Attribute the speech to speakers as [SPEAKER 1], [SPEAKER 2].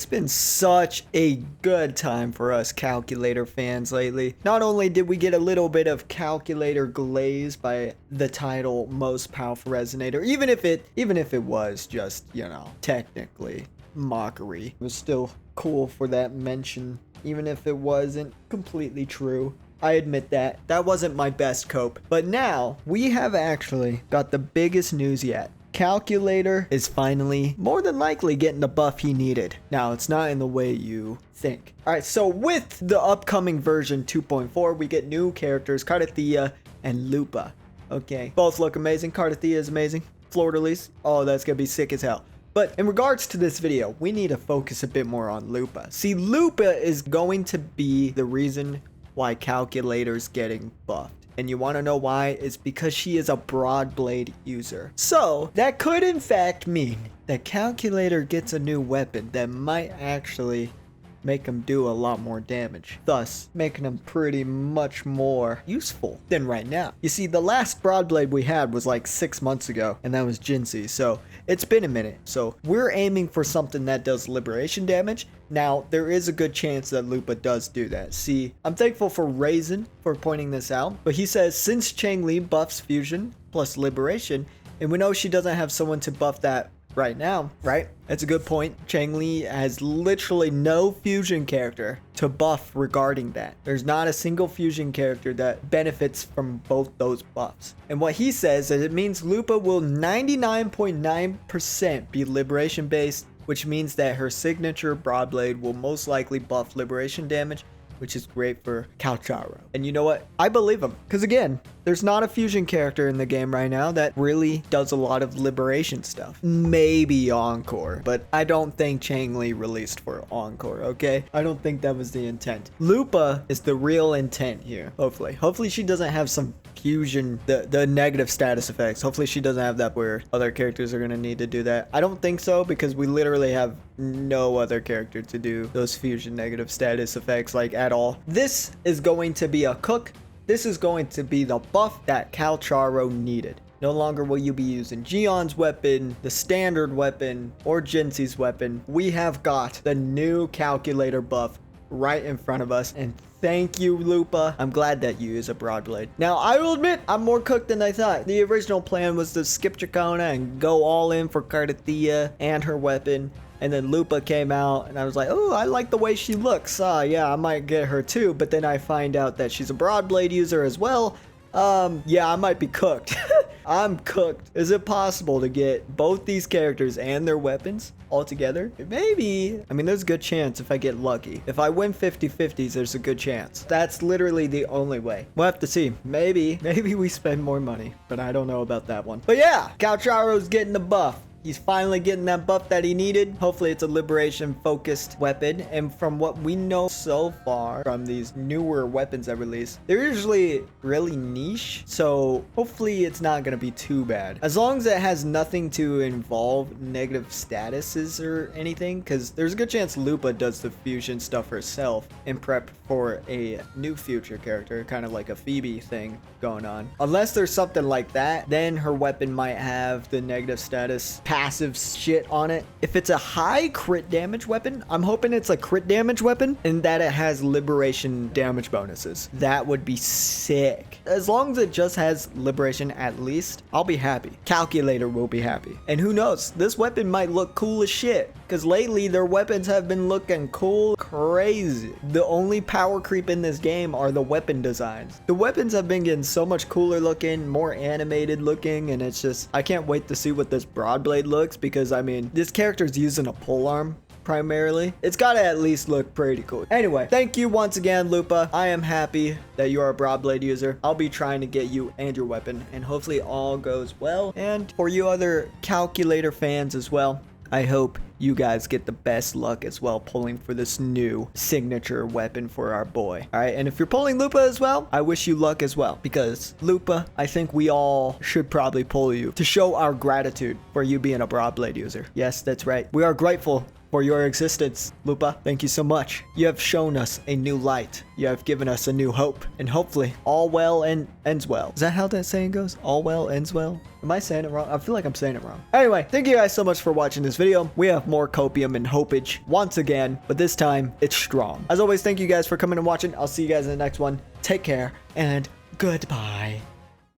[SPEAKER 1] been such a good time for us calculator fans lately. Not only did we get a little bit of calculator glaze by the title Most Powerful Resonator, even if it was just, technically mockery, it was still cool for that mention, even if it wasn't completely true. I admit that. That wasn't my best cope. But now, we have actually got the biggest news yet. Calculator is finally, more than likely, getting the buff he needed. Now, it's not in the way you think. Alright, so with the upcoming version 2.4, we get new characters, Cardathia and Lupa. Okay, both look amazing. Cardathia is amazing. Fleur-de-lis, oh, that's gonna be sick as hell. But in regards to this video, we need to focus a bit more on Lupa. See, Lupa is going to be the reason why Calculator's getting buffed. And you want to know why? It's because she is a broad blade user. So that could in fact mean that Calculator gets a new weapon that might actually make him do a lot more damage, thus making him pretty much more useful than right now. You see, the last broad blade we had was like 6 months ago, and that was Jinsei, so it's been a minute. So we're aiming for something that does liberation damage. Now, there is a good chance that Lupa does do that. See, I'm thankful for Raisin for pointing this out, but he says since Changli buffs fusion plus liberation, and we know she doesn't have someone to buff that right now, right? That's a good point. Changli has literally no fusion character to buff regarding that. There's not a single fusion character that benefits from both those buffs. And what he says is it means Lupa will 99.9% be liberation based, which means that her signature Broadblade will most likely buff liberation damage, which is great for Calcharo. And you know what? I believe him. Because again, there's not a fusion character in the game right now that really does a lot of liberation stuff. Maybe Encore, but I don't think Changli released for Encore, okay? I don't think that was the intent. Lupa is the real intent here, hopefully. Hopefully she doesn't have some fusion, the negative status effects. Hopefully she doesn't have that where other characters are going to need to do that. I don't think so, because we literally have no other character to do those fusion negative status effects like at all. This is going to be a cook. This is going to be the buff that Calcharo needed. No longer will you be using Gion's weapon, the standard weapon, or Jinsei's weapon. We have got the new Calculator buff right in front of us, and thank you, Lupa. I'm glad that you use a Broadblade. Now, I will admit, I'm more cooked than I thought. The original plan was to skip Chacona and go all in for Cardathia and her weapon. And then Lupa came out, and I was like, oh, I like the way she looks. Yeah, I might get her too. But then I find out that she's a Broadblade user as well. Yeah, I might be cooked. I'm cooked. Is it possible to get both these characters and their weapons all together? Maybe. I mean, there's a good chance if I get lucky. If I win 50-50s, there's a good chance. That's literally the only way. We'll have to see. Maybe we spend more money, but I don't know about that one. But yeah, Calcharo's getting the buff. He's finally getting that buff that he needed. Hopefully it's a liberation focused weapon. And from what we know so far from these newer weapons that release, they're usually really niche. So hopefully it's not going to be too bad. As long as it has nothing to involve negative statuses or anything. Because there's a good chance Lupa does the fusion stuff herself in prep for a new future character. Kind of like a Phoebe thing going on. Unless there's something like that, then her weapon might have the negative status passive shit on it. If it's a high crit damage weapon, I'm hoping it's a crit damage weapon and that it has liberation damage bonuses. That would be sick. As long as it just has liberation at least, I'll be happy. Calculator will be happy. And who knows, this weapon might look cool as shit. Because lately their weapons have been looking cool crazy. The only power creep in this game are the weapon designs. The weapons have been getting so much cooler looking, more animated looking, and it's just, I can't wait to see what this Broadblade looks, because I mean, this character's using a polearm primarily. It's gotta at least look pretty cool. Anyway, thank you once again, Lupa. I am happy that you are a Broadblade user. I'll be trying to get you and your weapon, and hopefully all goes well. And for you other Calculator fans as well, I hope you guys get the best luck as well pulling for this new signature weapon for our boy. All right, and if you're pulling Lupa as well, I wish you luck as well, because Lupa, I think we all should probably pull you to show our gratitude for you being a Broadblade user. Yes, that's right. We are grateful for your existence, Lupa. Thank you so much. You have shown us a new light. You have given us a new hope. And hopefully, all well and ends well. Is that how that saying goes? All well ends well? Am I saying it wrong? I feel like I'm saying it wrong. Anyway, thank you guys so much for watching this video. We have more copium and hopage once again, but this time it's strong. As always, thank you guys for coming and watching. I'll see you guys in the next one. Take care and goodbye.